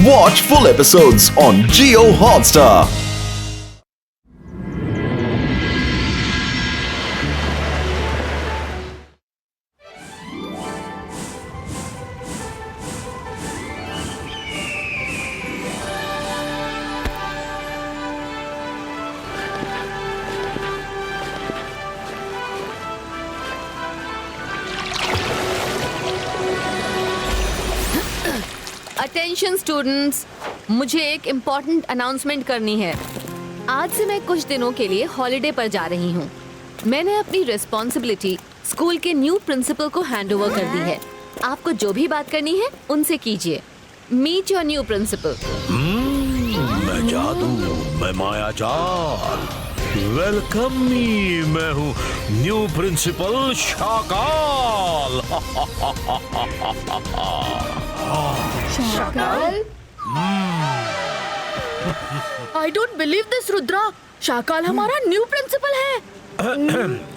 Watch full episodes on Jio Hotstar. Attention students, मुझे एक important announcement करनी है। आज से मैं कुछ दिनों के लिए हॉलिडे पर जा रही हूँ। मैंने अपनी रिस्पॉन्सिबिलिटी स्कूल के न्यू प्रिंसिपल को हैंड ओवर कर दी है। आपको जो भी बात करनी है उनसे कीजिए। Meet your new principal. मैं जादू, मैं मायाजाल। वेलकम मी, मैं हूँ new principal Shakaal. Shakaal? I don't believe this, Rudra. Shakaal हमारा न्यू प्रिंसिपल है।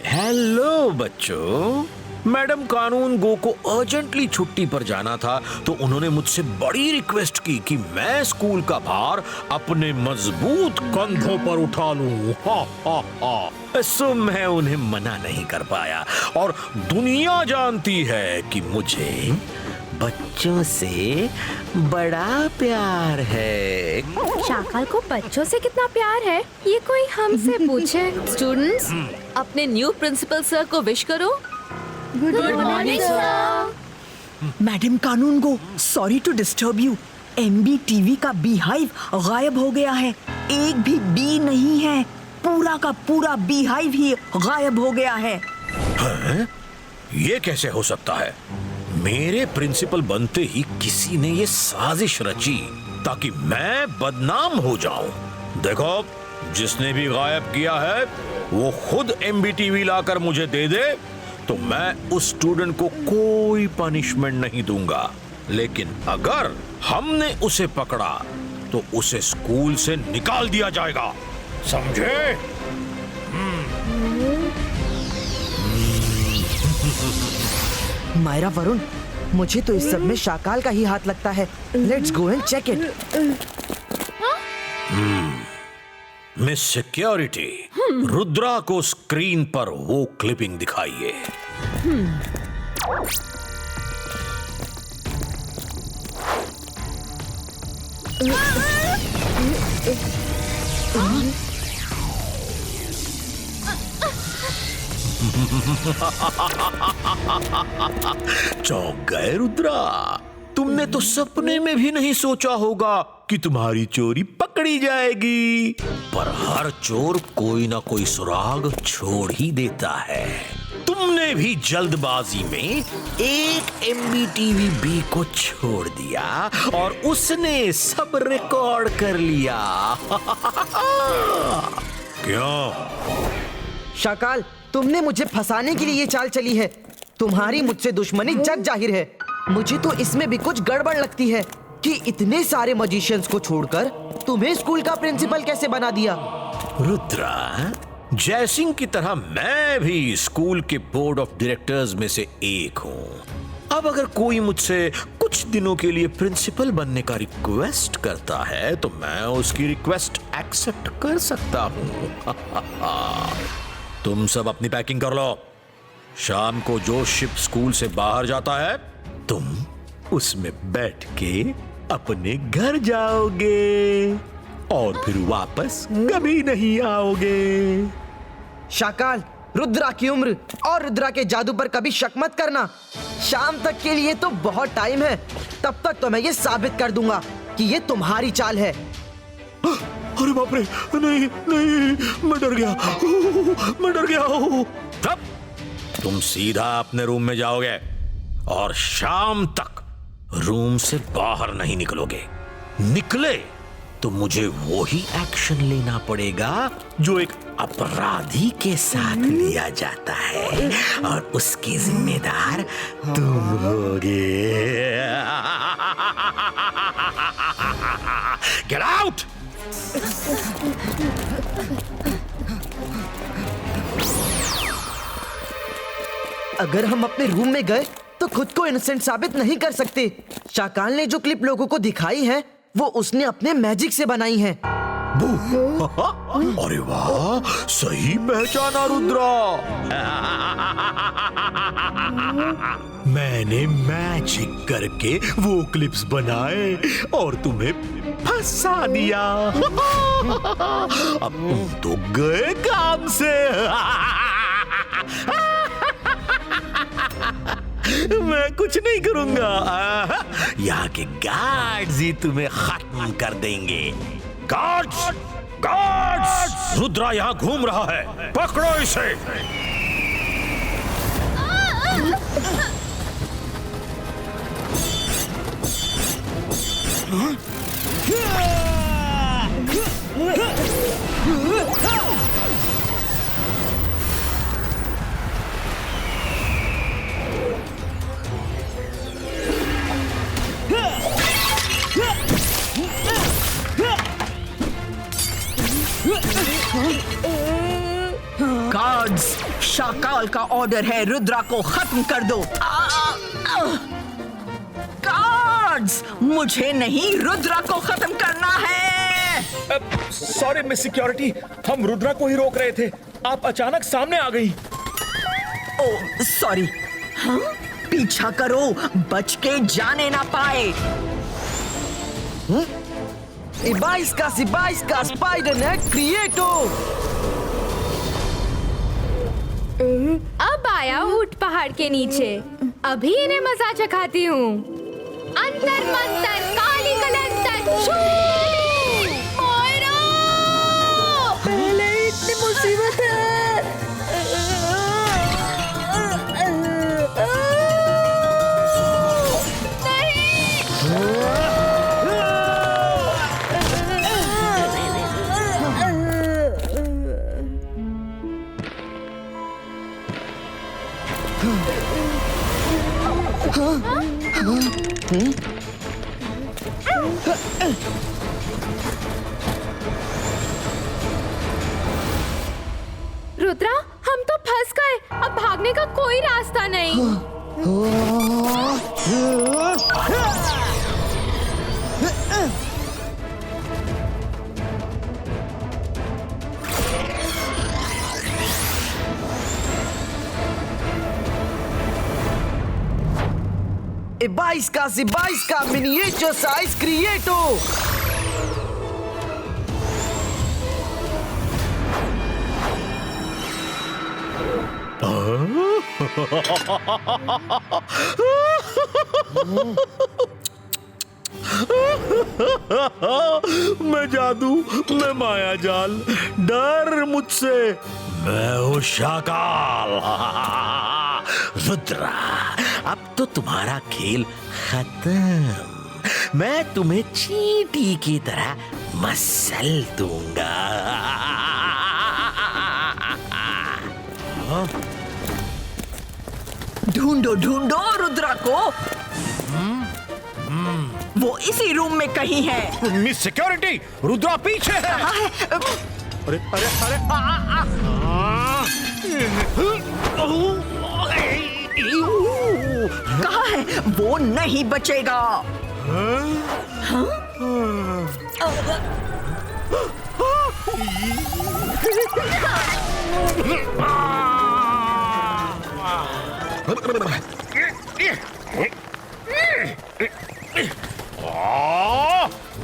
हेलो बच्चों, मैडम कानून गो को अर्जेंटली छुट्टी पर जाना था, तो उन्होंने मुझसे बड़ी रिक्वेस्ट की कि मैं स्कूल का भार अपने मजबूत कंधों पर उठा लूं। सो मैं उन्हें मना नहीं कर पाया, और दुनिया जानती है कि मुझे बच्चों से बड़ा प्यार है। शाकाल को बच्चों से कितना प्यार है, ये कोई हमसे पूछे। स्टूडेंट्स, अपने न्यू प्रिंसिपल सर को विश करो। Good morning sir. मैडम कानून गो, sorry to disturb you. MB TV का बी हाइव गायब हो गया है। एक भी बी नहीं है, पूरा का पूरा बी हाइव ही गायब हो गया है। हैं? ये कैसे हो सकता है? मेरे प्रिंसिपल बनते ही किसी ने ये साजिश रची ताकि मैं बदनाम हो जाऊं। देखो, जिसने भी गायब किया है वो खुद एमबीटीवी लाकर मुझे दे दे, तो मैं उस स्टूडेंट को कोई पनिशमेंट नहीं दूंगा। लेकिन अगर हमने उसे पकड़ा तो उसे स्कूल से निकाल दिया जाएगा, समझे? मायरा, वरुण, मुझे तो इस सब में शाकाल का ही हाथ लगता है। Let's go and check it. Miss security, Rudra को स्क्रीन पर वो क्लिपिंग दिखाइए। चौंक गए रुद्रा? तुमने तो सपने में भी नहीं सोचा होगा कि तुम्हारी चोरी पकड़ी जाएगी, पर हर चोर कोई ना कोई सुराग छोड़ ही देता है। तुमने भी जल्दबाजी में एक एमबीटीवी बी को छोड़ दिया और उसने सब रिकॉर्ड कर लिया। क्यों? शाकाल, तुमने मुझे फंसाने के लिए ये चाल चली है। तुम्हारी मुझसे दुश्मनी जग जाहिर है। मुझे तो इसमें भी कुछ गड़बड़ लगती है कि इतने सारे मजिशियंस को छोड़कर तुम्हें स्कूल का प्रिंसिपल कैसे बना दिया। रुद्रा, जयसिंह की तरह मैं भी स्कूल के बोर्ड ऑफ डायरेक्टर्स में से एक हूँ। अब अगर कोई मुझसे कुछ दिनों के लिए प्रिंसिपल बनने का रिक्वेस्ट करता है तो मैं उसकी रिक्वेस्ट एक्सेप्ट कर सकता हूँ। तुम सब अपनी पैकिंग कर लो। शाम को जो शिप स्कूल से बाहर जाता है, तुम उसमें बैठ के अपने घर जाओगे और फिर वापस कभी नहीं आओगे। शाकाल, रुद्रा की उम्र और रुद्रा के जादू पर कभी शक मत करना। शाम तक के लिए तो बहुत टाइम है। तब तक तो मैं ये साबित कर दूंगा कि ये तुम्हारी चाल है। अरे बाप रे, नहीं नहीं, मैं डर गया, मैं डर गया। तब तुम सीधा अपने रूम में जाओगे और शाम तक रूम से बाहर नहीं निकलोगे। निकले तो मुझे वो ही एक्शन लेना पड़ेगा जो एक अपराधी के साथ लिया जाता है, और उसके जिम्मेदार तुम होगे। Get out! अगर हम अपने रूम में गए तो खुद को इनोसेंट साबित नहीं कर सकते। शाकाल ने जो क्लिप लोगों को दिखाई है वो उसने अपने मैजिक से बनाई हैं। अरे वाह, सही पहचाना रुद्रा। मैंने मैजिक करके वो क्लिप्स बनाए और तुम्हें फंसा दिया। अब तुम तो गए काम से। मैं कुछ नहीं करूंगा, यहाँ के गार्ड्स ही तुम्हें खत्म कर देंगे। गार्ड्स, गार्ड्स, रुद्रा यहाँ घूम रहा है, पकड़ो इसे। गार्ड्स, शाकाल का ऑर्डर है, रुद्रा को खत्म कर दो। गार्ड्स, मुझे नहीं, रुद्रा को खत्म करना है। सॉरी मिस सिक्योरिटी, हम रुद्रा को ही रोक रहे थे, आप अचानक सामने आ गई। ओ सॉरी। हाँ? पीछा करो, बच के जाने ना पाए। इबाइस का स्पाइडर नेट क्रिएटो। अब आया ऊंट पहाड़ के नीचे, अभी इन्हें मजा चखाती हूँ। अंतर मंतर काली कलंतर शू। पहले ही इतनी मुसीबत है। रुद्रा, हम तो फंस गए, अब भागने का कोई रास्ता नहीं। इबाइस का मिनिएचर साइज क्रिएटो। मैं जादू, मैं माया जाल, डर मुझसे, मैं हूँ शाकाल। रुद्रा, अब तो तुम्हारा खेल खत्म। मैं तुम्हें चींटी की तरह मसल दूंगा। ढूंढो ढूंढो रुद्रा को। वो इसी रूम में कहीं है। मिस सिक्योरिटी, रुद्रा पीछे है। अरे अरे अरे कहाँ है? वो नहीं बचेगा।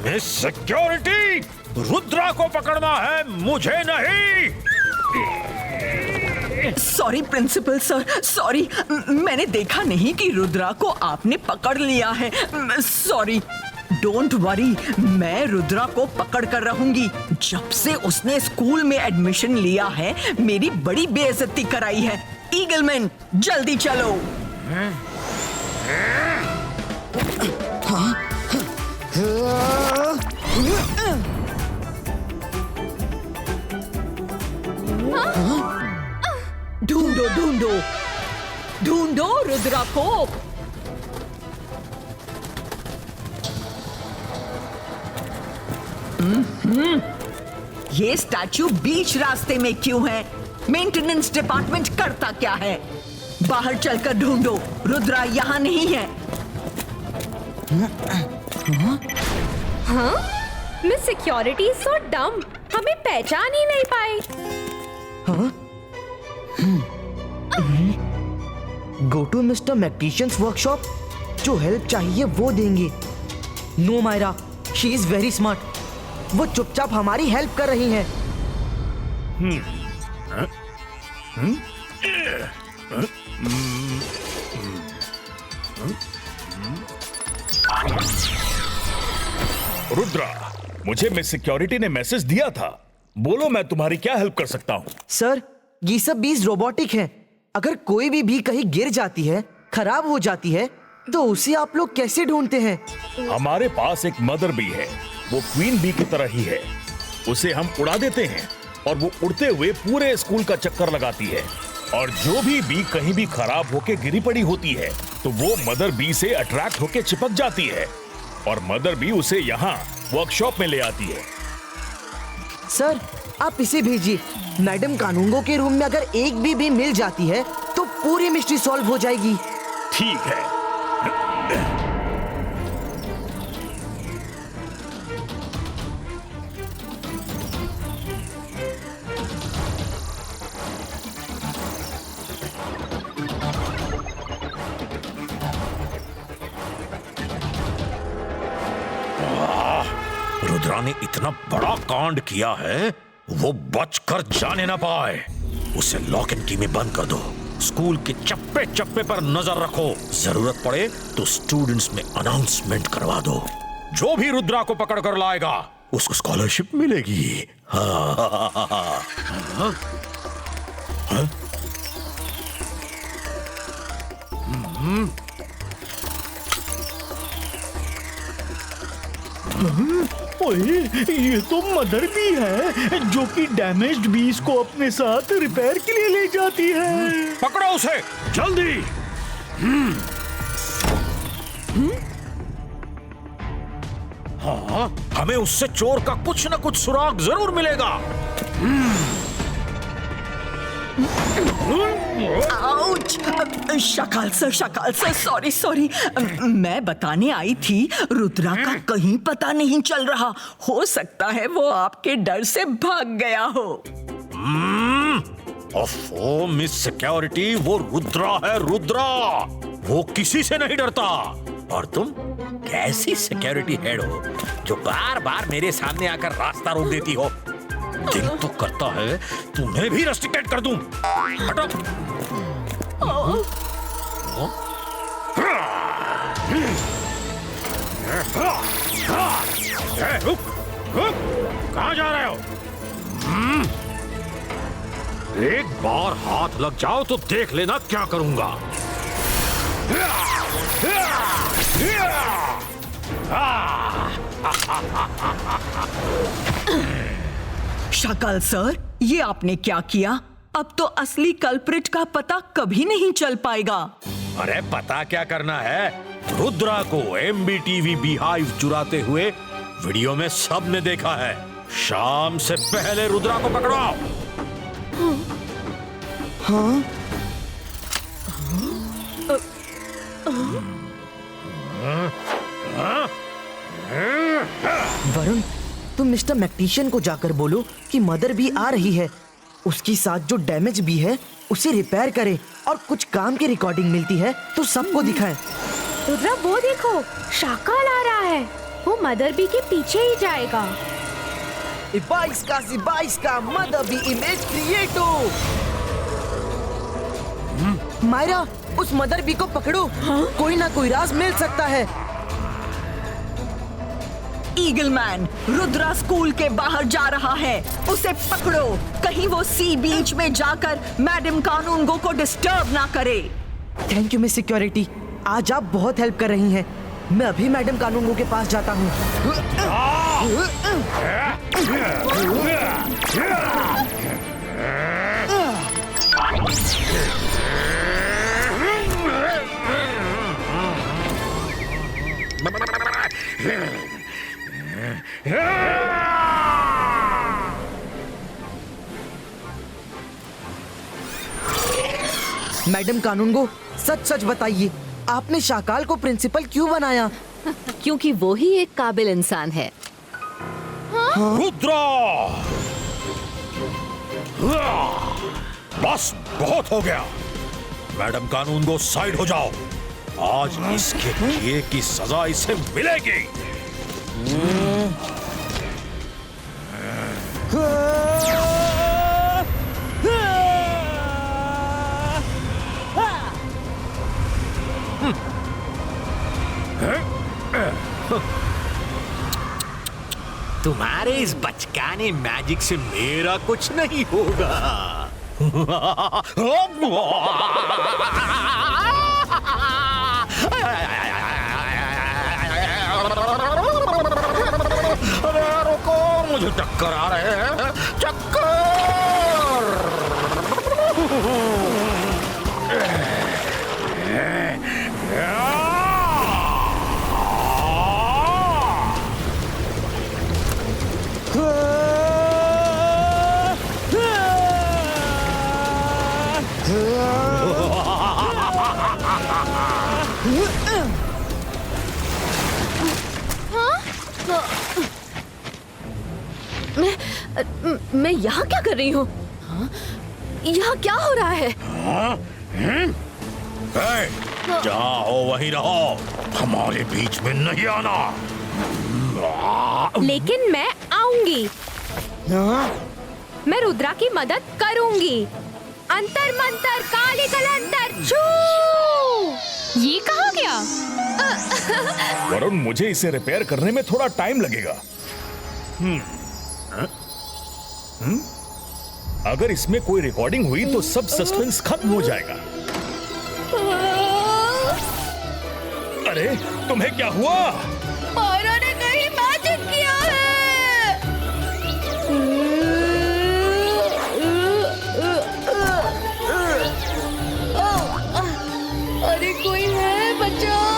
मिस सिक्योरिटी, रुद्रा को पकड़ना है, मुझे नहीं। सॉरी प्रिंसिपल सर, सॉरी, मैंने देखा नहीं कि रुद्रा को आपने पकड़ लिया है। सॉरी। डोंट वरी, मैं रुद्रा को पकड़ कर रहूंगी। जब से उसने स्कूल में एडमिशन लिया है, मेरी बड़ी बेइज्जती कराई है। ईगलमैन, जल्दी चलो। ढूंढो ढूंढो ढूंढो रुद्रा को। ये स्टैचू बीच रास्ते में क्यों है? मेंटेनेंस डिपार्टमेंट करता क्या है? बाहर चलकर ढूंढो, रुद्रा यहाँ नहीं है। हाँ? मिस सिक्योरिटी सो डम, हमें पहचान ही नहीं पाए। Go to mister Mactician's workshop, जो हेल्प चाहिए वो देंगे। No Myra, she is very smart. वो चुपचाप हमारी हेल्प कर रही हैं। रुद्रा, मुझे मिस सिक्योरिटी ने मैसेज दिया था। बोलो, मैं तुम्हारी क्या हेल्प कर सकता हूँ? सर, ये सब बीज रोबोटिक हैं। अगर कोई भी कहीं गिर जाती है, खराब हो जाती है, तो उसे आप लोग कैसे ढूंढते हैं? हमारे पास एक मदर बी है, वो क्वीन बी की तरह ही है। उसे हम उड़ा देते हैं और वो उड़ते हुए पूरे स्कूल का चक्कर लगाती है। और जो भी बी कहीं भी खराब होके गिरी पड़ी होती है, तो वो मदर बी से अट्रैक्ट होके चिपक जाती है और मदर बी उसे यहाँ वर्कशॉप में ले आती है। सर, आप इसे भेजिए। मैडम कानूंगो के रूम में अगर एक भी मिल जाती है तो पूरी मिस्ट्री सॉल्व हो जाएगी। ठीक है। रुद्रा ने इतना बड़ा कांड किया है, वो बचकर जाने ना पाए। उसे लॉक एंड की में बंद कर दो। स्कूल के चप्पे चप्पे पर नजर रखो। जरूरत पड़े तो स्टूडेंट्स में अनाउंसमेंट करवा दो। जो भी रुद्रा को पकड़ कर लाएगा उसको स्कॉलरशिप मिलेगी। ओए, ये तो मदर बी है जो कि डैमेज्ड बीज को अपने साथ रिपेयर के लिए ले जाती है। पकड़ो उसे जल्दी। हाँ, हमें उससे चोर का कुछ ना कुछ सुराग जरूर मिलेगा। आउच! शकाल सर, सॉरी। मैं बताने आई थी, रुद्रा का कहीं पता नहीं चल रहा। हो सकता है वो आपके डर से भाग गया हो। ओफो मिस सिक्योरिटी, वो रुद्रा है, रुद्रा। वो किसी से नहीं डरता। और तुम कैसी सिक्योरिटी हेड हो जो बार बार मेरे सामने आकर रास्ता रोक देती हो? दिल तो करता है तुम्हें भी रेस्ट्रिक्टेड कर दूं। हटो। रुक, कहाँ जा रहे हो? एक बार हाथ लग जाओ तो देख लेना क्या करूंगा। शकाल सर, ये आपने क्या किया? अब तो असली कल्प्रिट का पता कभी नहीं चल पाएगा। अरे पता क्या करना है? रुद्रा को MBTV बीहाइव चुराते हुए वीडियो में सबने देखा है। शाम से पहले रुद्रा को पकड़ो। हाँ? वरुण, तुम मिस्टर मैक्टिशियन को जाकर बोलो कि मदर भी आ रही है। उसके साथ जो डैमेज भी है उसे रिपेयर करे और कुछ काम की रिकॉर्डिंग मिलती है तो सबको दिखाएं। रुद्रा, वो देखो, शाकाल आ रहा है। वो मदर बी के पीछे ही जाएगा। 22 का मदर बी इमेज क्रिएटो। मायरा, उस मदर बी को पकड़ो। कोई ना कोई राज मिल सकता है। ईगल मैन, रुद्रा स्कूल के बाहर जा रहा है। उसे पकड़ो, कहीं वो सी बीच में जाकर मैडम कानूनगो को डिस्टर्ब ना करे। थैंक यू मिस सिक्योरिटी, आज आप बहुत हेल्प कर रही हैं। मैं अभी मैडम कानूनगो के पास जाता हूँ। मैडम कानूनगो, सच सच बताइए, आपने शाकाल को प्रिंसिपल क्यों बनाया? क्योंकि वो ही एक काबिल इंसान है। रुद्रा! बस बहुत हो गया। मैडम कानून को साइड हो जाओ। आज इसके किए की सजा इसे मिलेगी। तुम्हारे इस बचकाने मैजिक से मेरा कुछ नहीं होगा। अरे रुको, मुझे चक्कर आ रहे हैं। चक्कर! मैं यहाँ क्या कर रही हूँ? यहाँ क्या हो रहा है? जहाँ हो वहीं रहो, हमारे बीच में नहीं आना। लेकिन मैं आऊंगी। मैं रुद्रा की मदद करूंगी। अंतर मंतर काली कलंतर छू। ये कहा गया? वरुण, मुझे इसे रिपेयर करने में थोड़ा टाइम लगेगा। अगर इसमें कोई रिकॉर्डिंग हुई तो सब सस्पेंस खत्म हो जाएगा। अरे तुम्हें क्या हुआ? मायरा ने कहीं मैजिक किया है। अरे कोई है, बचाओ।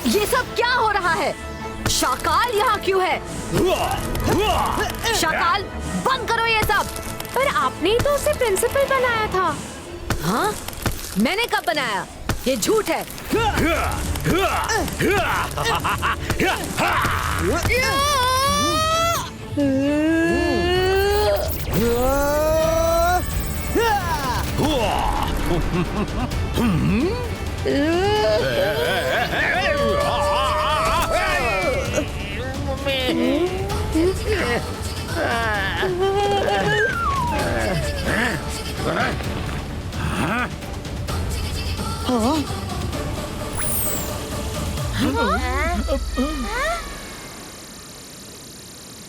ये सब क्या हो रहा है? शाकाल यहाँ क्यों है? शाकाल, बंद करो ये सब। पर आपने ही तो उसे प्रिंसिपल बनाया था। हाँ? मैंने कब बनाया? ये झूठ है।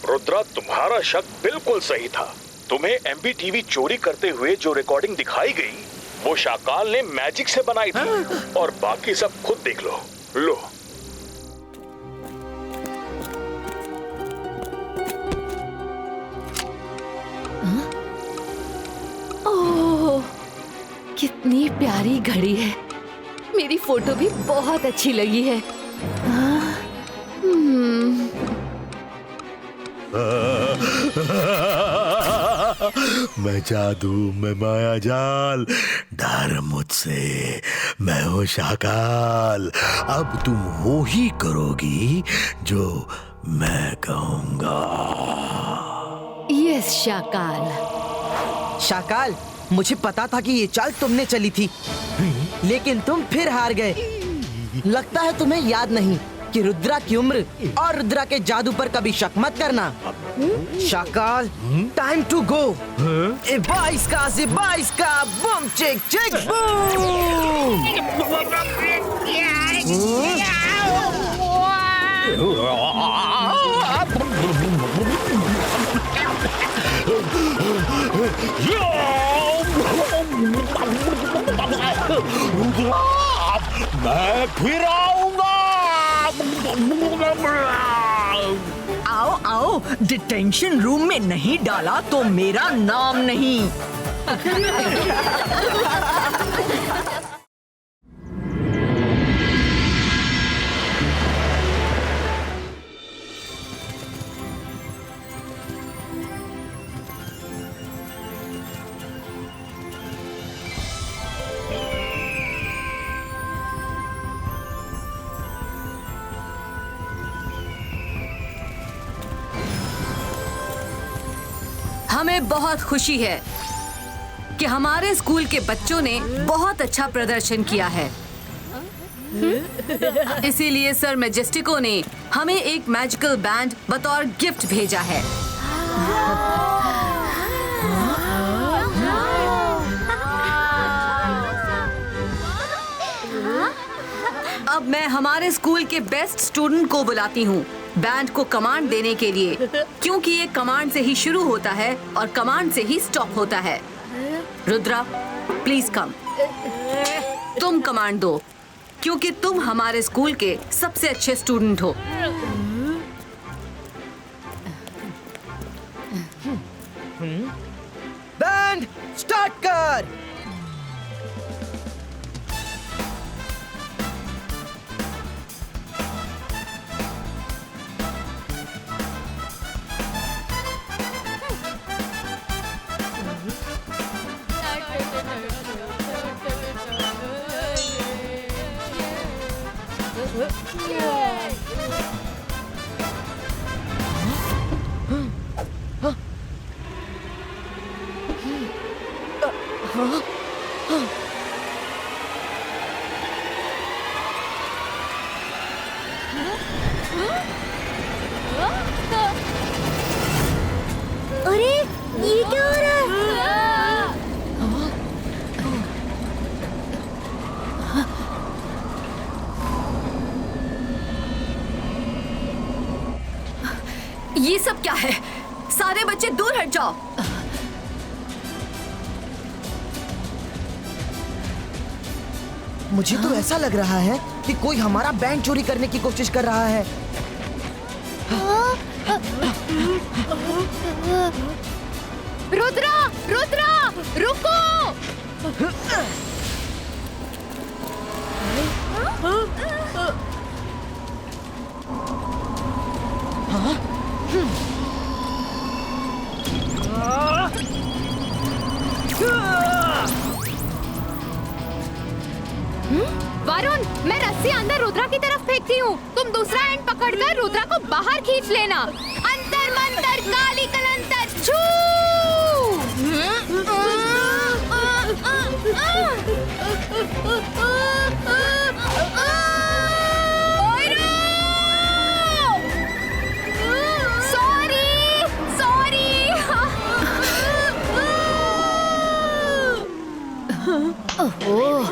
रुद्रा, तुम्हारा शक बिल्कुल सही था। तुम्हें एमबीटीवी चोरी करते हुए जो रिकॉर्डिंग दिखाई गई वो शाकाल ने मैजिक से बनाई थी। और बाकी सब खुद देख लो। लो। ओह, कितनी प्यारी घड़ी है। मेरी फोटो भी बहुत अच्छी लगी है। मैं जादू, मैं माया जाल, डर मुझसे, मैं हूँ शाकाल। अब तुम वो ही करोगी जो मैं कहूँगा। यस शाकाल। शाकाल, मुझे पता था कि ये चाल तुमने चली थी, लेकिन तुम फिर हार गए। लगता है तुम्हें याद नहीं कि रुद्रा की उम्र और रुद्रा के जादू पर कभी शक मत करना। Shakaal, time to go. 22 का बूम चिक चिक बूम। मैं फिर आऊंगा। आओ आओ, डिटेंशन रूम में नहीं डाला तो मेरा नाम नहीं। हमें बहुत खुशी है कि हमारे स्कूल के बच्चों ने बहुत अच्छा प्रदर्शन किया है। इसीलिए सर मैजेस्टिको ने हमें एक मैजिकल बैंड बतौर गिफ्ट भेजा है। अब मैं हमारे स्कूल के बेस्ट स्टूडेंट को बुलाती हूँ बैंड को कमांड देने के लिए, क्योंकि ये कमांड से ही शुरू होता है और कमांड से ही स्टॉप होता है। Rudra, please come. तुम कमांड दो, क्योंकि तुम हमारे स्कूल के सबसे अच्छे स्टूडेंट हो। बैंड स्टार्ट कर। अरे ये क्या हो रहा है? ये सब क्या है? सारे बच्चे दूर हट जाओ। मुझे तो ऐसा लग रहा है कि कोई हमारा बैंड चोरी करने की कोशिश कर रहा है। रुद्रा, रुद्रा, रुको! वरुण, मैं रस्सी अंदर रुद्रा की तरफ फेंकती हूँ। तुम दूसरा एंड पकड़कर रुद्रा को बाहर खींच लेना। अंतर मंतर काली कलंतर छू! Sorry, sorry. ओह,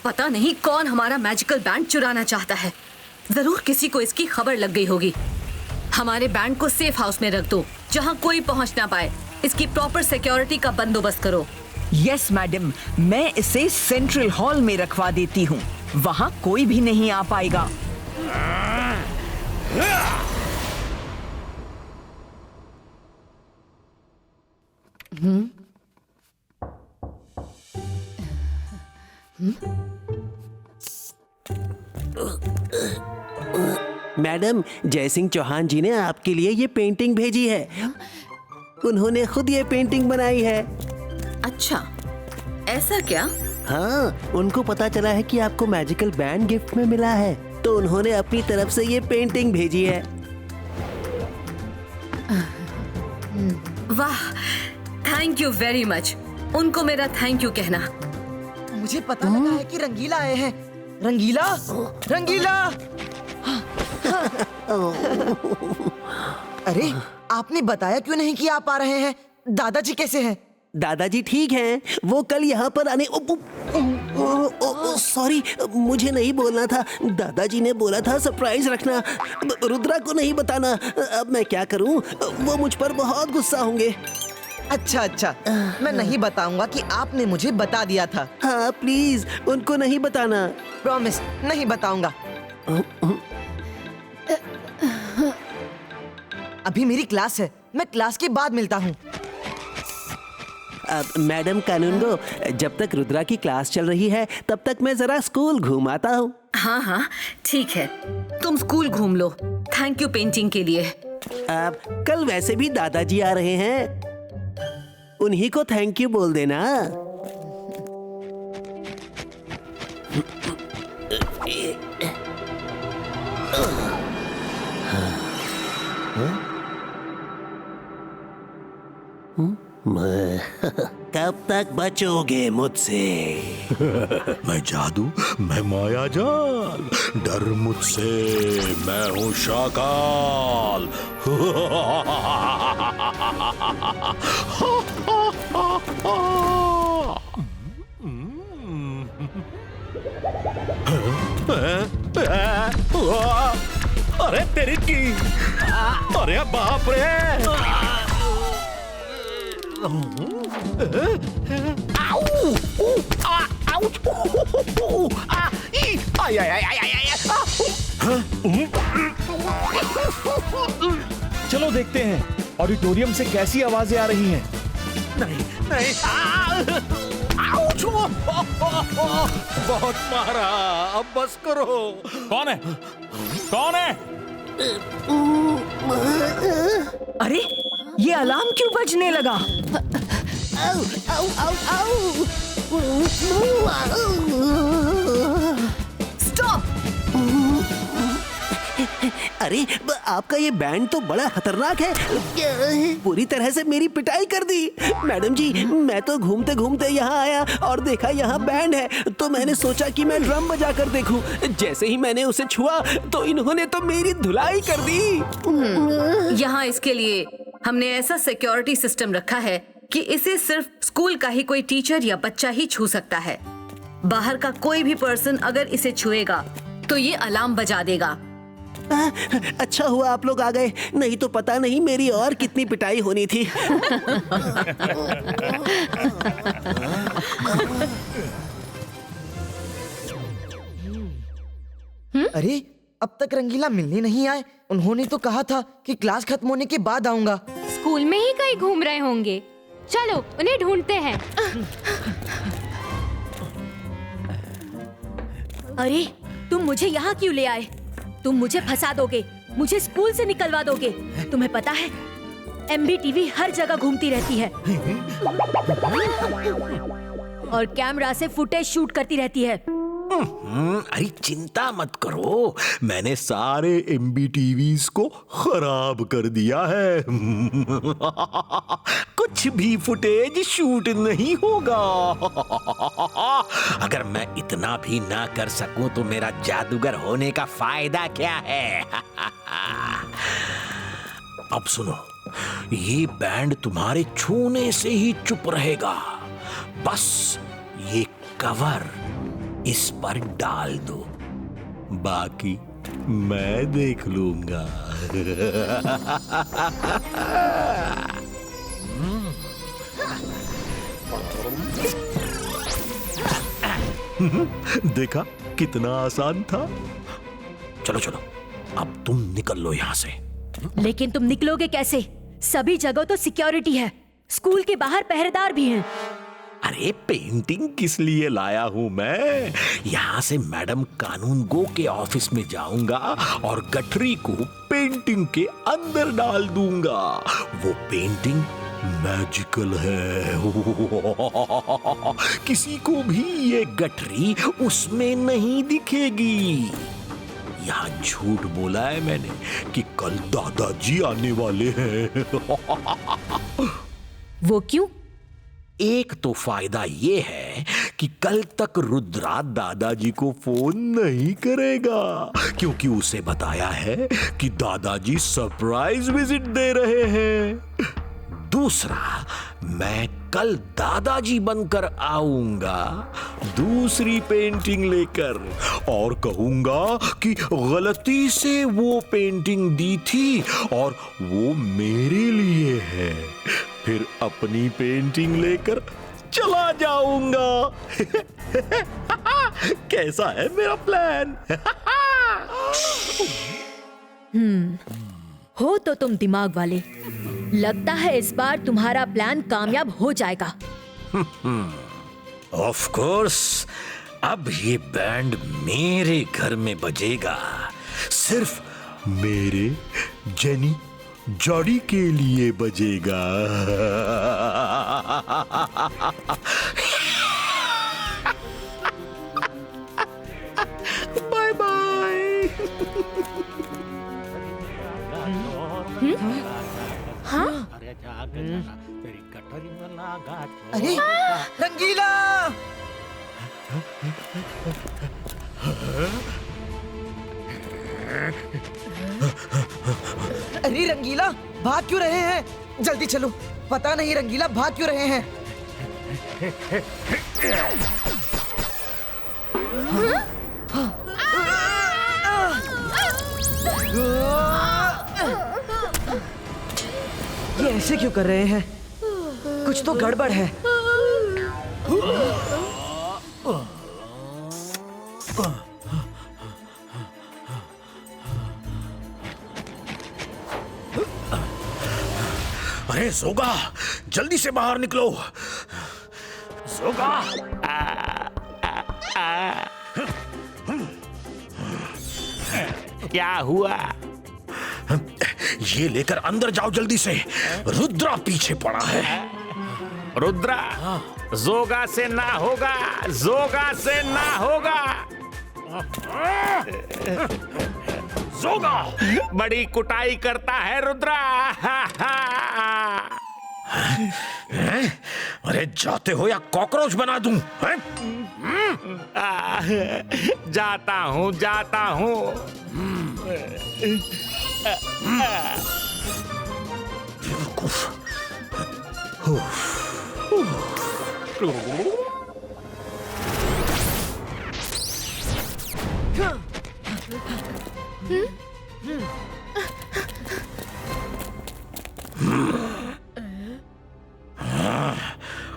पता नहीं कौन हमारा मैजिकल बैंड चुराना चाहता है। जरूर किसी को इसकी खबर लग गई होगी। हमारे बैंड को सेफ हाउस में रख दो, जहाँ कोई पहुँच ना पाए। इसकी प्रॉपर सिक्योरिटी का बंदोबस्त करो। यस मैडम, मैं इसे सेंट्रल हॉल में रखवा देती हूँ। वहाँ कोई भी नहीं आ पाएगा। मैडम, जयसिंह चौहान जी ने आपके लिए ये पेंटिंग भेजी है। उन्होंने खुद ये पेंटिंग बनाई है। अच्छा, ऐसा क्या? हाँ, उनको पता चला है कि आपको मैजिकल बैंड गिफ्ट में मिला है, तो उन्होंने अपनी तरफ से ये पेंटिंग भेजी है। वाह, थैंक यू वेरी मच। उनको मेरा थैंक यू कहना। मुझे पता लगा है कि रंगीला आए हैं। रंगीला, रंगीला! अरे, आपने बताया क्यों नहीं कि आप आ रहे हैं? दादाजी कैसे हैं? दादाजी ठीक हैं। वो कल यहाँ पर आने सॉरी, मुझे नहीं बोलना था। दादाजी ने बोला था सरप्राइज रखना, रुद्रा को नहीं बताना। अब मैं क्या करूँ? वो मुझ पर बहुत गुस्सा होंगे। अच्छा अच्छा, मैं नहीं बताऊंगा कि आपने मुझे बता दिया था। हाँ प्लीज, उनको नहीं बताना। प्रॉमिस, नहीं बताऊंगा। अभी मेरी क्लास है, मैं क्लास के बाद मिलता हूँ। मैडम कानूनगो, जब तक रुद्रा की क्लास चल रही है तब तक मैं जरा स्कूल घूम आता हूँ। हाँ हाँ, ठीक है, तुम स्कूल घूम लो। थैंक यू पेंटिंग के लिए। कल वैसे भी दादाजी आ रहे हैं, उन्हीं को थैंक यू बोल देना। कब तक बचोगे मुझसे? मैं जादू, मैं माया जाल, डर मुझसे, मैं हूँ शाकाल। अरे तेरी की, अरे बाप रे! चलो देखते हैं ऑडिटोरियम से कैसी आवाजें आ रही हैं। नहीं नहीं, बहुत मारा, अब बस करो। कौन है? कौन है? अरे, ये अलार्म क्यों बजने लगा? स्टॉप! अरे, आपका ये बैंड तो बड़ा खतरनाक है। पूरी तरह से मेरी पिटाई कर दी। मैडम जी, मैं तो घूमते घूमते यहाँ आया और देखा यहाँ बैंड है, तो मैंने सोचा कि मैं ड्रम बजा कर देखूं। जैसे ही मैंने उसे छुआ तो इन्होंने तो मेरी धुलाई कर दी। यहाँ इसके लिए हमने ऐसा सिक्योरिटी सिस्टम रखा है कि इसे सिर्फ स्कूल का ही कोई टीचर या बच्चा ही छू सकता है। बाहर का कोई भी पर्सन अगर इसे छुएगा तो ये अलार्म बजा देगा। अच्छा हुआ आप लोग आ गए, नहीं तो पता नहीं मेरी और कितनी पिटाई होनी थी। अरे, अब तक रंगीला मिलने नहीं आए। उन्होंने तो कहा था कि क्लास खत्म होने के बाद आऊंगा। स्कूल में ही कहीं घूम रहे होंगे। चलो उन्हें ढूंढते हैं। अरे, तुम मुझे यहाँ क्यों ले आए? तुम मुझे फंसा दोगे, मुझे स्कूल से निकलवा दोगे। तुम्हें पता है, MBTV हर जगह घूमती रहती है और कैमरा से फुटेज शूट करती रहती है। अरे चिंता मत करो, मैंने सारे MBTVs को खराब कर दिया है। कुछ भी फुटेज शूट नहीं होगा। अगर मैं इतना भी ना कर सकूं तो मेरा जादूगर होने का फायदा क्या है? अब सुनो, ये बैंड तुम्हारे छूने से ही चुप रहेगा। बस ये कवर इस पर डाल दो, बाकी मैं देख लूंगा। देखा कितना आसान था। चलो चलो, अब तुम निकल लो यहाँ से। लेकिन तुम निकलोगे कैसे? सभी जगह तो सिक्योरिटी है, स्कूल के बाहर पहरेदार भी हैं। अरे पेंटिंग किस लिए लाया हूं मैं? यहाँ से मैडम कानून गो के ऑफिस में जाऊंगा और गठरी को पेंटिंग के अंदर डाल दूंगा। वो पेंटिंग मैजिकल है। किसी को भी ये गठरी उसमें नहीं दिखेगी। यहाँ झूठ बोला है मैंने कि कल दादाजी आने वाले हैं। वो क्यों? एक तो फायदा ये है कि कल तक रुद्रा दादाजी को फोन नहीं करेगा, क्योंकि उसे बताया है कि दादाजी सरप्राइज विजिट दे रहे हैं। दूसरा, मैं कल दादाजी बनकर आऊंगा दूसरी पेंटिंग लेकर और कहूंगा कि गलती से वो पेंटिंग दी थी और वो मेरे लिए है। फिर अपनी पेंटिंग लेकर चला जाऊंगा। कैसा है मेरा प्लान? हो तो तुम दिमाग वाले। लगता है इस बार तुम्हारा प्लान कामयाब हो जाएगा। ऑफ कोर्स, अब ये बैंड मेरे घर में बजेगा, सिर्फ मेरे जेनी जॉडी के लिए बजेगा। Bye bye. हाँ? अरे रंगीला! अरे रंगीला, भाग क्यों रहे हैं? जल्दी चलो। पता नहीं रंगीला भाग क्यों रहे हैं। ये ऐसे क्यों कर रहे हैं? कुछ तो गड़बड़ है। अरे जोगा, जल्दी से बाहर निकलो। जोगा, क्या हुआ? ये लेकर अंदर जाओ जल्दी से। रुद्रा पीछे पड़ा है। रुद्रा, जोगा से ना होगा, जोगा से ना होगा। जोगा बड़ी कुटाई करता है रुद्रा। अरे जाते हो या कॉकरोच बना दूं? जाता हूं, जाता हूं।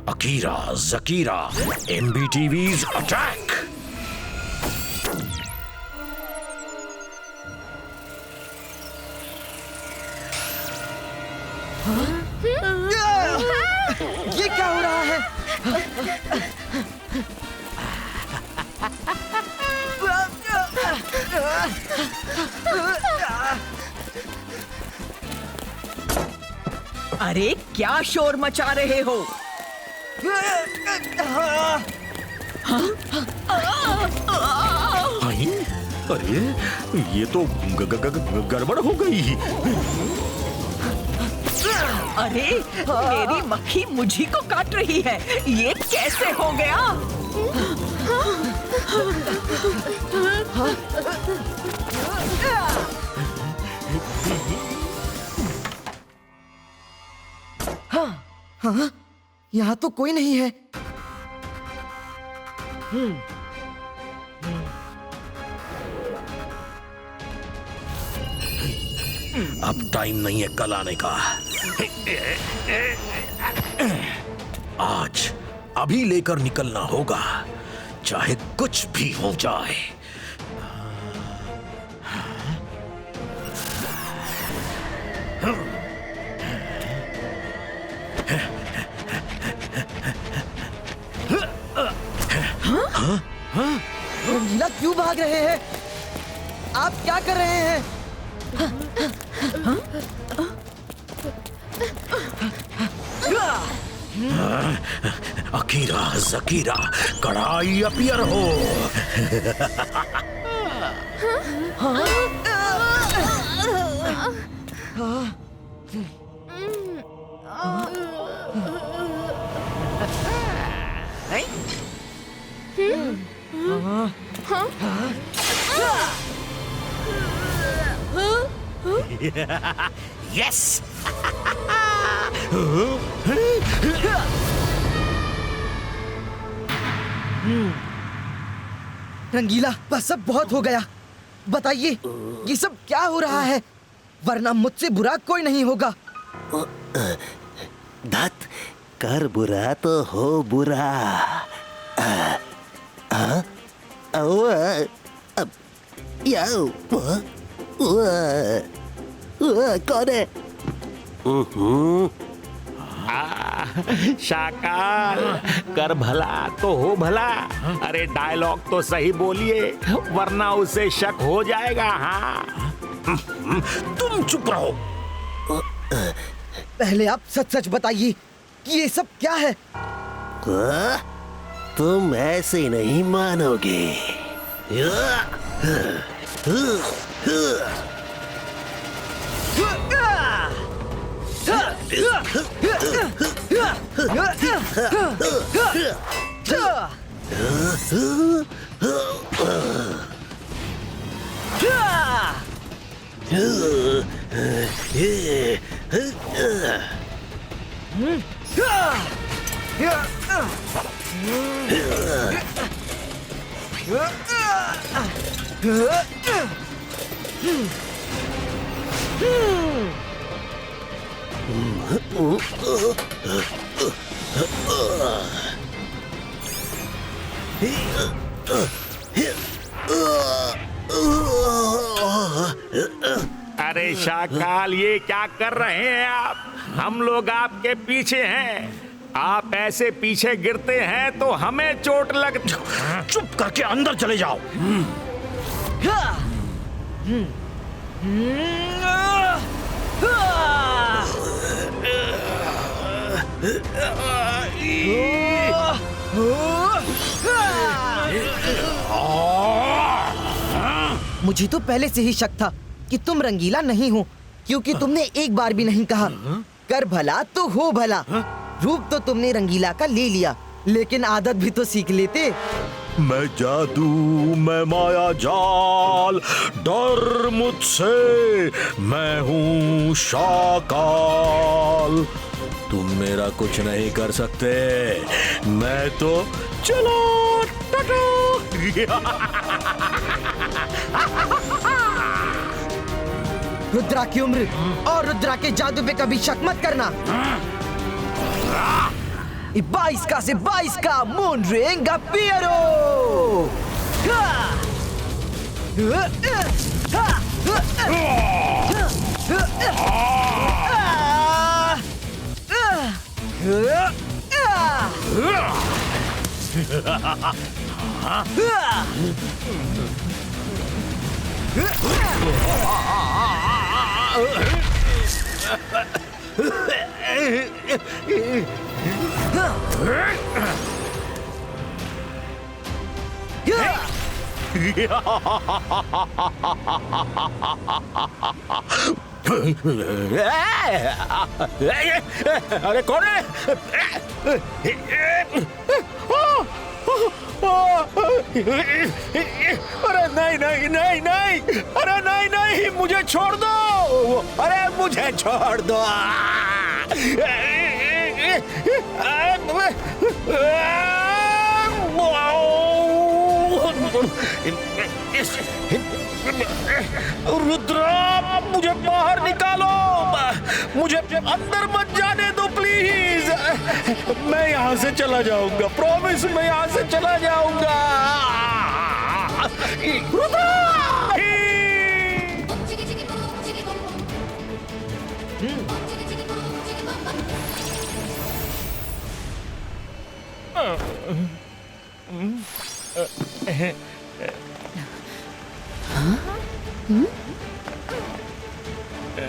अकीरा, जकीरा, MBTV's अटैक। ये क्या हो रहा है? अरे क्या शोर मचा रहे हो? अरे ये तो गड़बड़ हो गई। अरे मेरी मक्खी मुझी को काट रही है। ये कैसे हो गया? हाँ, यहाँ तो कोई नहीं है। अब टाइम नहीं है कल आने का। आज अभी लेकर निकलना होगा, चाहे कुछ भी हो जाए। क्यों भाग रहे हैं? आप क्या कर रहे हैं? अकीरा जकीरा कड़ाई अपियर हो। यस। रंगीला, बस सब बहुत हो गया। बताइए ये सब क्या हो रहा है, वरना मुझसे बुरा कोई नहीं होगा। धत कर बुरा तो हो बुरा। कौन है? शाकाल, कर भला तो हो भला। अरे डायलॉग तो सही बोलिए, वरना उसे शक हो जाएगा। हाँ, तुम चुप रहो। पहले आप सच सच बताइए कि ये सब क्या है। तुम ऐसे नहीं मानोगे। अरे शाकाल, ये क्या कर रहे हैं आप? हम लोग आपके पीछे हैं। आप ऐसे पीछे गिरते हैं तो हमें चोट लग। चुप करके अंदर चले जाओ। मुझे तो पहले से ही शक था कि तुम रंगीला नहीं हो, क्योंकि तुमने एक बार भी नहीं कहा कर भला तो हो भला। रूप तो तुमने रंगीला का ले लिया, लेकिन आदत भी तो सीख लेते। मैं जादू, मैं माया जाल, डर मुझसे, मैं हूँ शाकाल। तुम मेरा कुछ नहीं कर सकते। मैं तो चलो टटो। रुद्रा की उम्र और रुद्रा के जादू पे कभी शक मत करना। 22 का से 22 का मून रिंग अपियरो। अरे कौन है? अरे नहीं नहीं नहीं नहीं, अरे नहीं नहीं, मुझे छोड़ दो। अरे मुझे छोड़ दो। रुद्रा, मुझे बाहर निकालो। मुझे अंदर मत जाने दो प्लीज। मैं यहाँ से चला जाऊंगा, प्रॉमिस, मैं यहाँ से चला जाऊंगा। रुद्रा!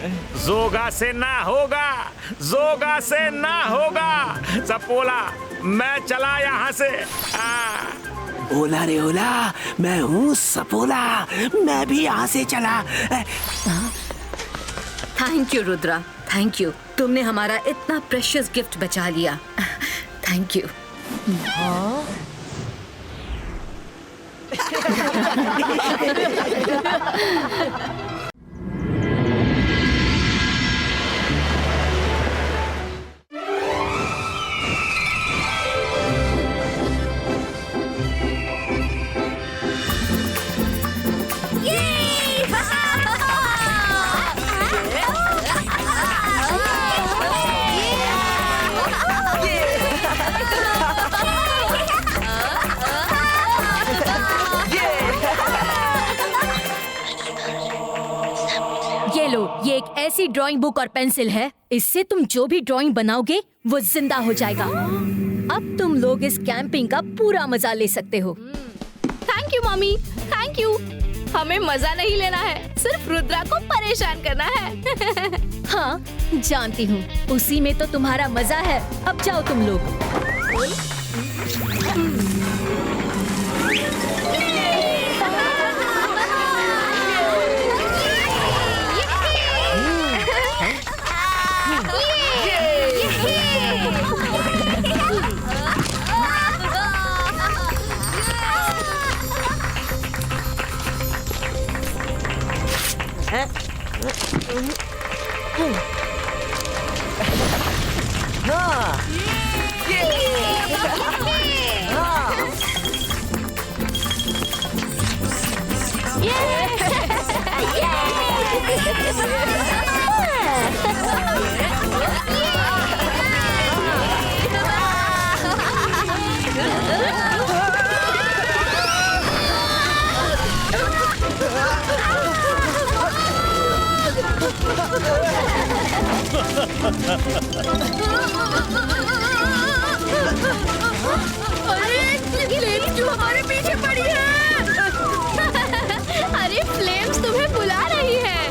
जोगा से ना होगा, जोगा से ना होगा। सपोला, मैं चला यहाँ से। ओला रे ओला, मैं हूँ सपोला, मैं भी यहाँ से चला। Thank you Rudra, thank you. तुमने हमारा इतना प्रेशियस गिफ्ट बचा लिया। Thank you. ये लो, ये एक ऐसी ड्राइंग बुक और पेंसिल है, इससे तुम जो भी ड्राइंग बनाओगे वो जिंदा हो जाएगा। अब तुम लोग इस कैंपिंग का पूरा मजा ले सकते हो। Thank you mummy, thank you. हमें मजा नहीं लेना है, सिर्फ रुद्रा को परेशान करना है। हाँ, जानती हूँ, उसी में तो तुम्हारा मजा है। अब जाओ तुम लोग। अरे फ्लेम्स जो हमारे पीछे पड़ी है। अरे फ्लेम्स तुम्हें बुला रही है,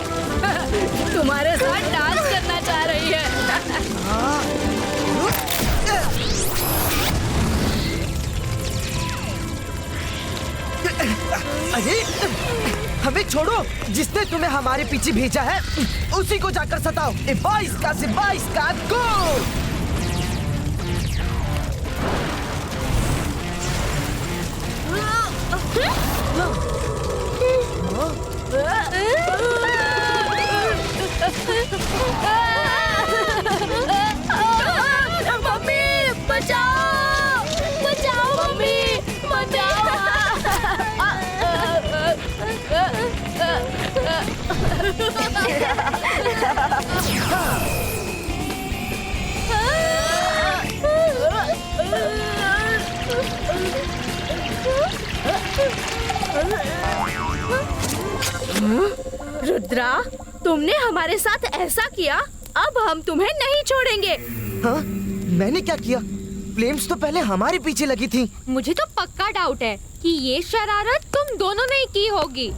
तुम्हारे साथ डांस करना चाह रही है। अरे हमें छोड़ो, जिसने तुम्हें हमारे पीछे भेजा है उसी को जाकर सताओ। 22 का से 22 का गोल। मम्मी बचाओ, बचाओ मम्मी, बचाओ। रुद्रा, तुमने हमारे साथ ऐसा किया, अब हम तुम्हें नहीं छोड़ेंगे। हाँ? मैंने क्या किया? फ्लेम्स तो पहले हमारे पीछे लगी थी। मुझे तो पक्का डाउट है कि ये शरारत तुम दोनों ने की होगी।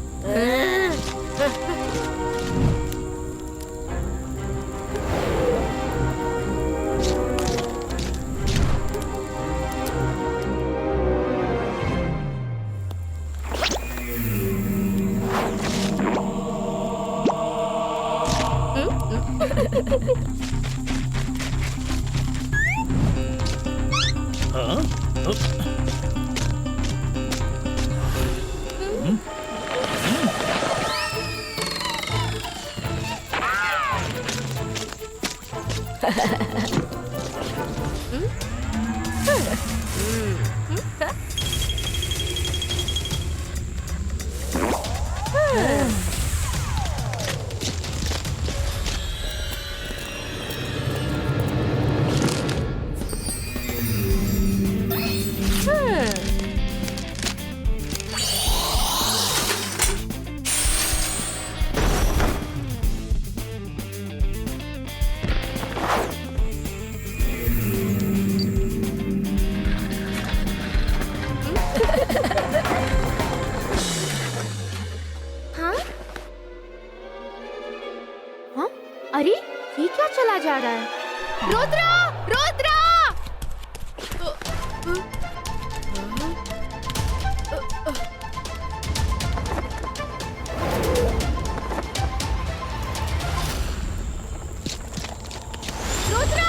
अरे ये क्या चला जा रहा है? रुद्रा! रुद्रा! रुद्रा! रुद्रा!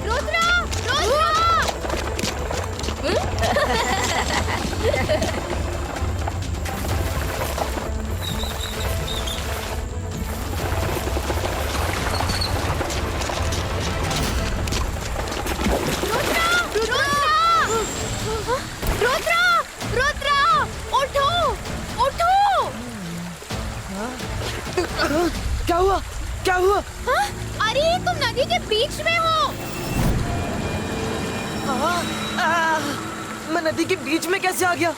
रुद्रा! रुद्रा! रुद्रा! रुद्रा! उठो! उठो! क्या हुआ? क्या हुआ? हाँ? अरे तुम नदी के बीच में हो। मैं नदी के बीच में कैसे आ गया?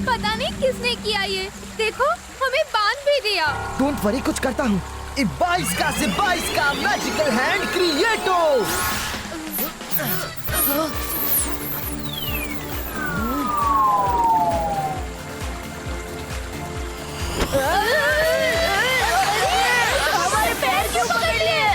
पता नहीं किसने किया ये। देखो हमें बांध भी दिया। डोंट वरी, कुछ करता हूँ। 22 का मैजिकल हैंड क्रिएटो। हमारे पैर क्यों पकड़ लिए?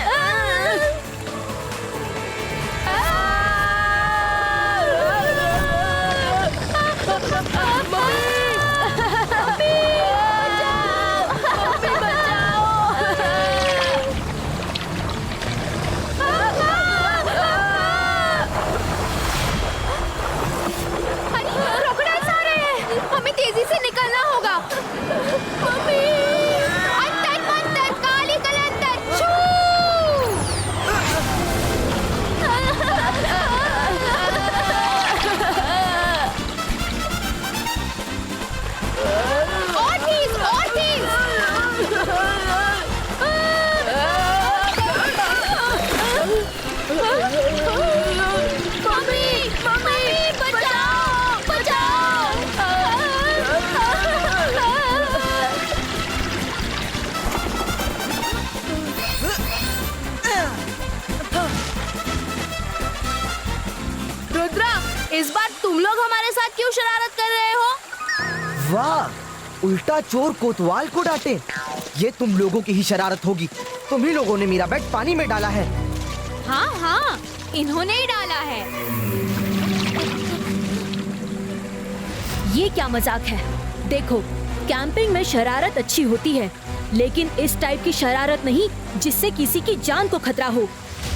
हमें तेजी से निकलना होगा। मम्मी! अंतर मंतर काली कलंतर छू! और तेज, और तेज! मम्मी! मम्मी! बचाओ! बचाओ! रुद्रा, इस बार तुम लोग हमारे साथ क्यों शरारत कर रहे हो? वाह, उल्टा चोर कोतवाल को डांटे। ये तुम लोगों की ही शरारत होगी। तुम ही लोगों ने मेरा बेड पानी में डाला है। हाँ हाँ, इन्होंने ही डाला है। ये क्या मजाक है? देखो, कैंपिंग में शरारत अच्छी होती है, लेकिन इस टाइप की शरारत नहीं जिससे किसी की जान को खतरा हो।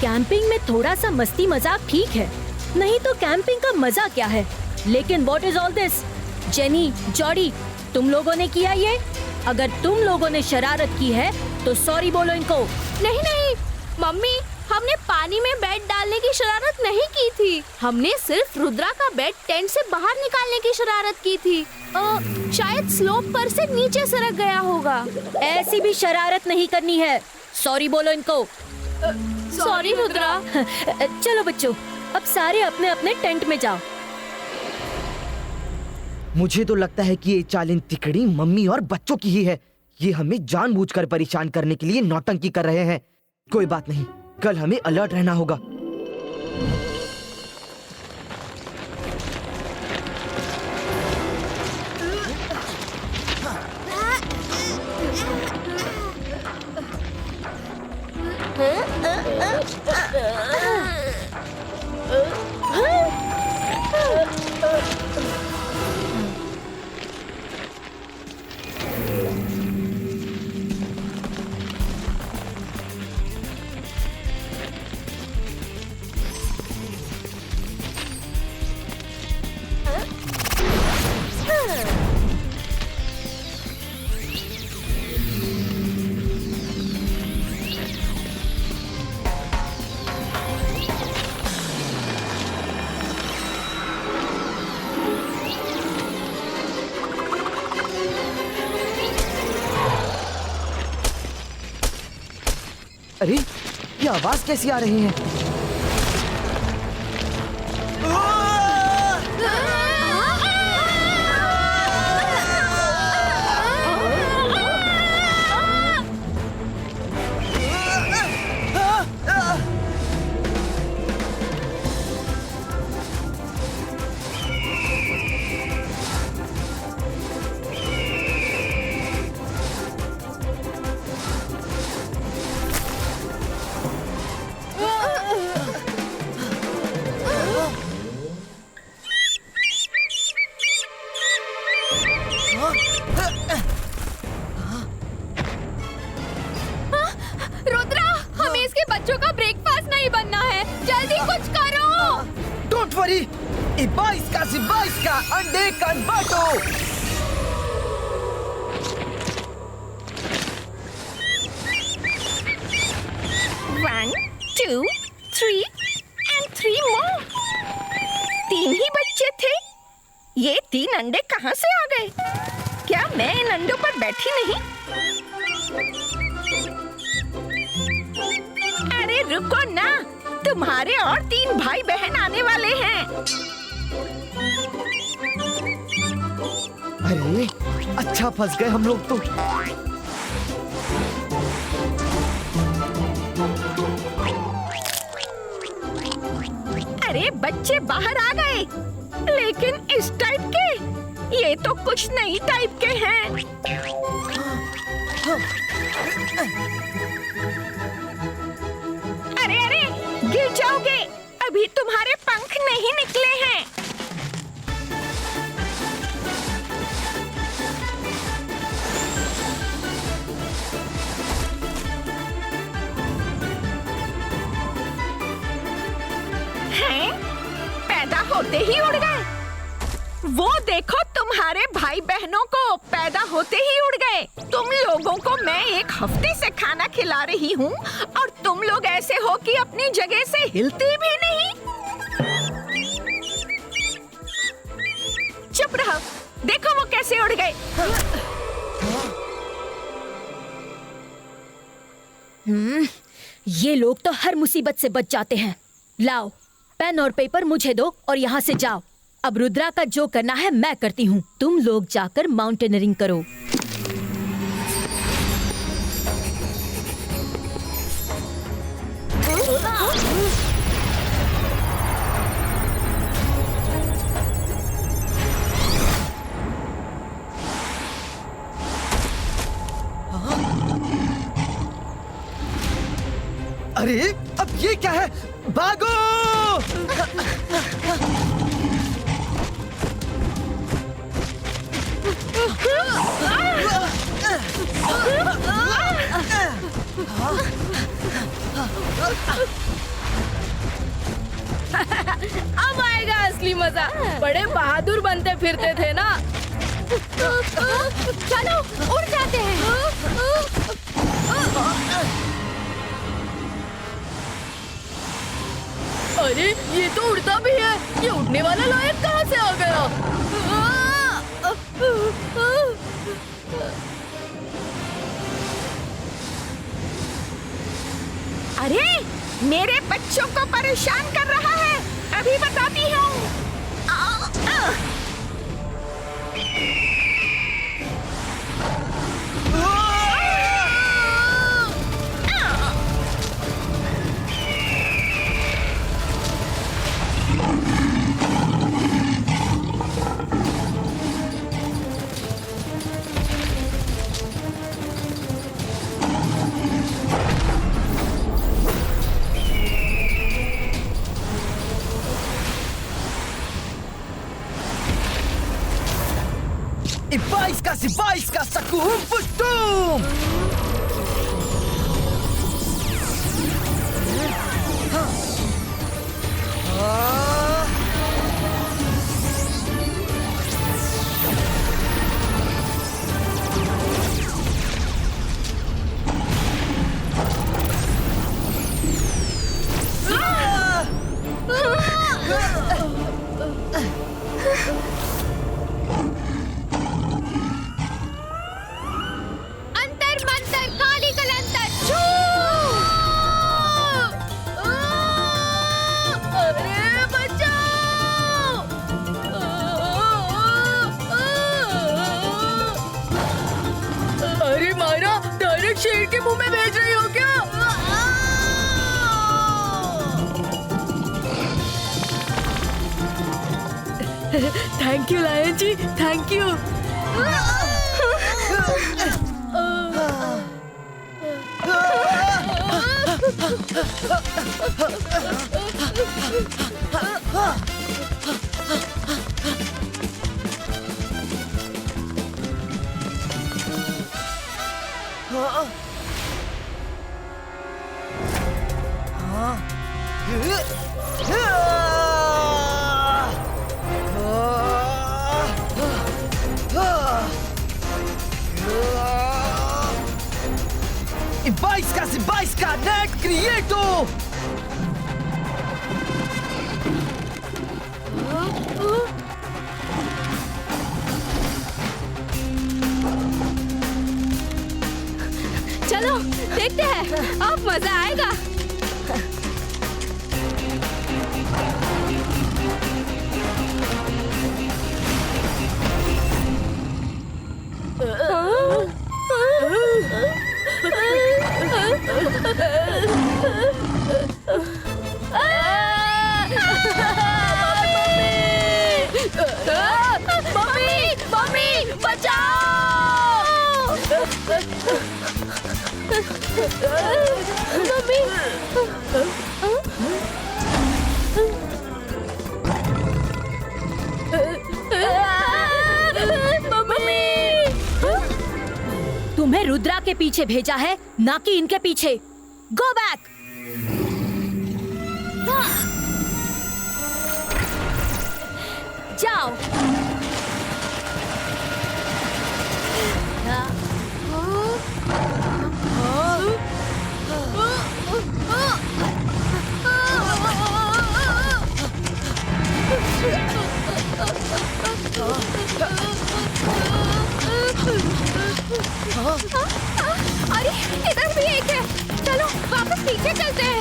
कैंपिंग में थोड़ा सा मस्ती मजाक ठीक है, नहीं तो कैंपिंग का मजा क्या है? लेकिन what is all this? Jenny, Jordi, तुम लोगों ने किया ये? अगर तुम लोगों ने शरारत की है तो सॉरी बोलो इनको। नहीं नहीं, मम्मी, हमने पानी में बेड डालने की शरारत नहीं की थी। हमने सिर्फ रुद्रा का बेड टेंट से बाहर निकालने की शरारत की थी। शायद स्लोप पर से नीचे सरक गया होगा। ऐसी भी शरारत नहीं करनी है। सॉरी बोलो इनको। सॉरी रुद्रा। चलो बच्चों, अब सारे अपने अपने टेंट में जाओ। मुझे तो लगता है कि ये चाल इन तिकड़ी मम्मी और बच्चों की ही है। ये हमें जानबूझकर परेशान करने के लिए नौटंकी कर रहे हैं। कोई बात नहीं, कल हमें अलर्ट रहना होगा। अरे ये आवाज कैसी आ रही है? रुद्रा, हमें इसके बच्चों का ब्रेकफास्ट नहीं बनना है। जल्दी कुछ करो। डोंट वरी, इबाइस का अंडे कन्वर्टो। One, 2, 3 and 3 more. 3 ही बच्चे थे। ये 3 अंडे कहाँ से आ गए? क्या मैं इन अंडों पर बैठी नहीं? अरे रुको ना, तुम्हारे और 3 भाई बहन आने वाले हैं। अरे अच्छा फंस गए हम लोग तो। अरे बच्चे बाहर आ गए, लेकिन इस टाइप के, ये तो कुछ नई टाइप के हैं। अरे अरे गिर जाओगे, अभी तुम्हारे पंख नहीं निकले हैं। हैं? पैदा होते ही उड़ गए। वो देखो, तुम्हारे भाई बहनों को पैदा होते ही उड़ गए। तुम लोगों को मैं 1 हफ्ते से खाना खिला रही हूँ और तुम लोग ऐसे हो कि अपनी जगह से हिलती भी नहीं। चुप रहो, देखो वो कैसे उड़ गए। ये लोग तो हर मुसीबत से बच जाते हैं। लाओ, पेन और पेपर मुझे दो और यहाँ से जाओ। अब रुद्रा का जो करना है मैं करती हूँ। तुम लोग जाकर माउंटेनियरिंग करो। अरे अब ये क्या है? भागो! अब आएगा असली मजा। बड़े बहादुर बनते फिरते थे ना। चलो उड़ जाते हैं। अरे ये तो उड़ता भी है। ये उड़ने वाला लायक कहाँ से आ गया? अरे मेरे बच्चों को परेशान कर रहा है, अभी बताती हूँ। Ibaisca, Sakuhum Pushtum! Thank you lion ji, thank you. Ibaiska Net Creato! चलो देखते हैं, अब मजा आएगा। मम्मी बचाओ! मम्मी! तुम्हें रुद्रा के पीछे भेजा है, ना कि इनके पीछे। Go back. जाओ। अरे इधर भी एक है, चलो वापस पीछे चलते हैं।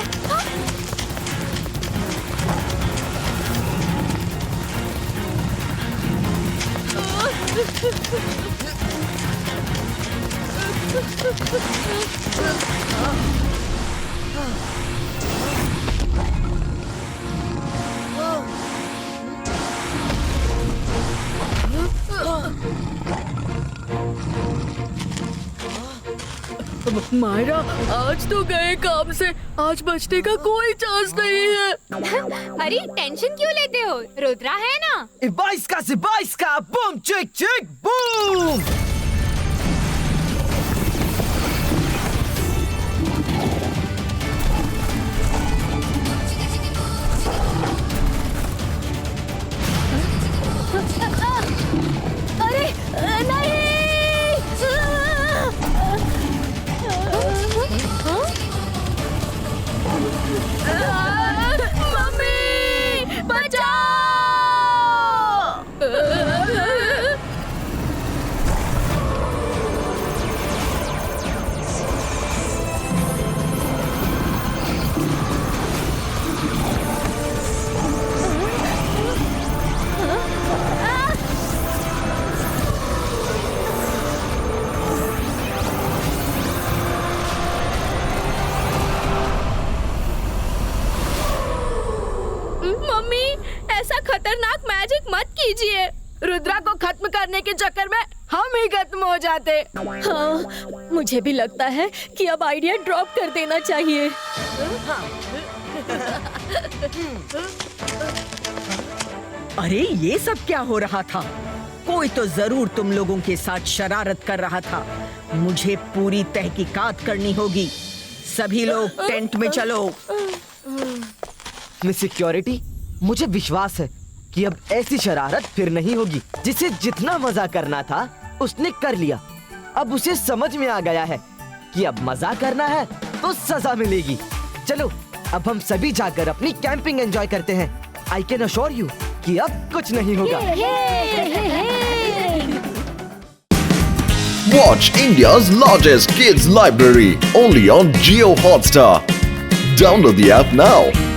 मायरा, आज तो गए काम से, आज बचने का कोई चांस नहीं है। अरे टेंशन क्यों लेते हो, रुद्रा है ना। Ibaiska, boom, chick, boom! अरे नहीं! मम्मी बचाओ! मम्मी, ऐसा खतरनाक मैजिक मत कीजिए। रुद्रा को खत्म करने के चक्कर में हम ही खत्म हो जाते। हाँ, मुझे भी लगता है कि अब आइडिया ड्रॉप कर देना चाहिए। अरे ये सब क्या हो रहा था? कोई तो जरूर तुम लोगों के साथ शरारत कर रहा था। मुझे पूरी तहकीकात करनी होगी। सभी लोग टेंट में चलो। मिस सिक्योरिटी, मुझे विश्वास है कि अब ऐसी शरारत फिर नहीं होगी। जिसे जितना मजा करना था उसने कर लिया। अब उसे समझ में आ गया है कि अब मजा करना है तो सजा मिलेगी। चलो अब हम सभी जाकर अपनी कैंपिंग एंजॉय करते हैं। आई कैन अश्योर यू कि अब कुछ नहीं होगा। Watch India's largest kids library only on Jio Hotstar. Download the app now.